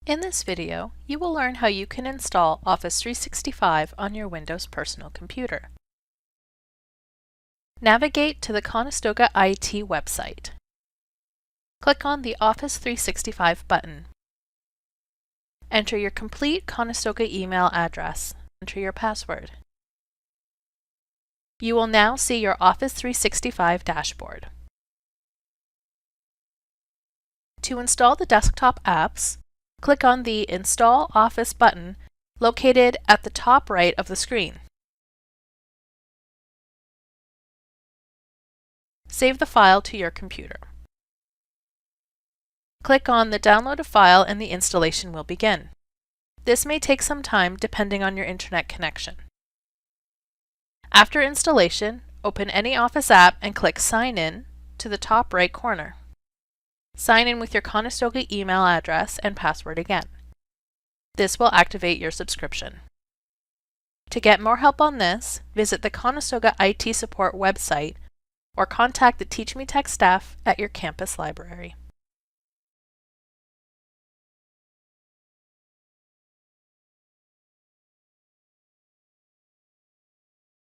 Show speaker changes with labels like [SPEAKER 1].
[SPEAKER 1] In this video, you will learn how you can install Office 365 on your Windows personal computer. Navigate to the Conestoga IT website. Click on the Office 365 button. Enter your complete Conestoga email address. Enter your password. You will now see your Office 365 dashboard. To install the desktop apps, click on the Install Office button located at the top right of the screen. Save the file to your computer. Click on the Download a File and the installation will begin. This may take some time depending on your internet connection. After installation, open any Office app and click Sign In to the top right corner. Sign in with your Conestoga email address and password again. This will activate your subscription. To get more help on this, visit the Conestoga IT Support website or contact the TeachMeTech staff at your campus library.